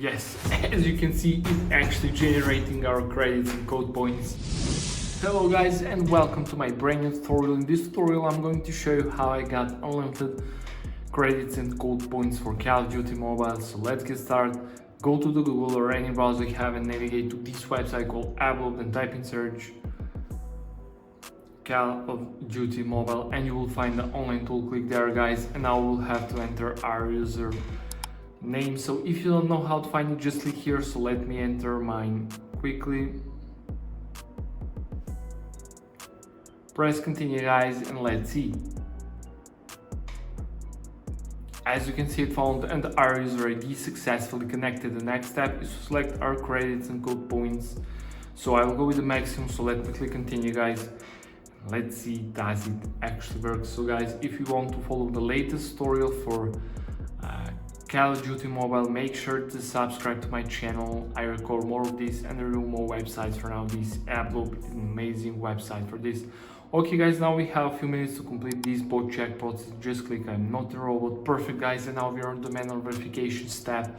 Yes, as you can see, it's actually generating our credits and code points. Hello guys, and welcome to my brand new tutorial. In this tutorial I'm going to show you how I got unlimited credits and code points for COD Mobile. So let's get started. Go to the Google or any browser you have and navigate to this website called Upload and type in search Call of Duty Mobile and you will find the online tool. Click there guys, and now we'll have to enter our user name. So if you don't know how to find it, just click here. So let me enter mine quickly. Press continue guys, and let's see. As you can see, it found and our user ID successfully connected. The next step is to select our credits and code points. So I will go with the maximum, so let me click continue guys. Let's see, does it actually work? So guys, if you want to follow the latest tutorial for Call of Duty Mobile, make sure to subscribe to my channel. I record more of this and review more websites for now. This Upload is an amazing website for this. Okay guys, now we have a few minutes to complete these both checkpoints. Just click I'm not a robot. Perfect guys, and now we are on the manual verification step.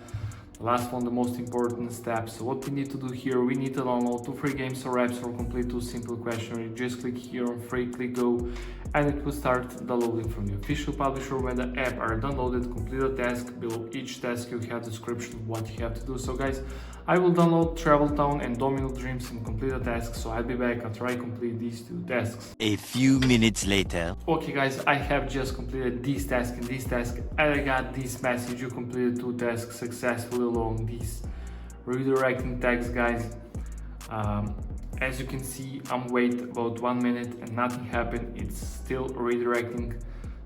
The last one, the most important step. So what we need to do here, we need to download 2 free games or apps or complete 2 simple questionnaires. Just click here on free, click go, and it will start downloading from the official publisher. When the app are downloaded, complete a task. Below each task you have description of what you have to do. So guys, I will download Travel Town and Domino Dreams and complete a task. So I'll be back after I complete these 2 tasks. A few minutes later. Okay guys, I have just completed this task and this task, and I got this message: you completed 2 tasks successfully along these redirecting tags guys. As you can see, I'm wait about 1 minute and nothing happened. It's still redirecting.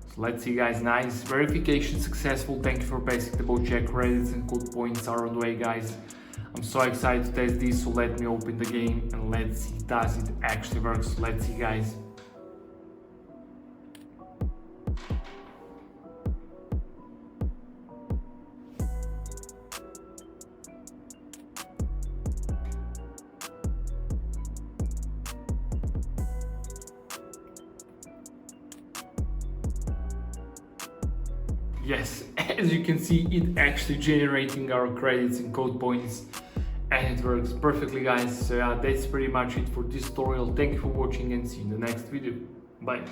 So let's see guys. Nice, verification successful. Thank you for passing the both check. Credits and code points are on the way guys. I'm so excited to test this, so let me open the game and let's see, does it actually work? So let's see guys. Yes, as you can see, it actually generating our credits and code points, and it works perfectly guys. So yeah, that's pretty much it for this tutorial. Thank you for watching and see you in the next video. Bye.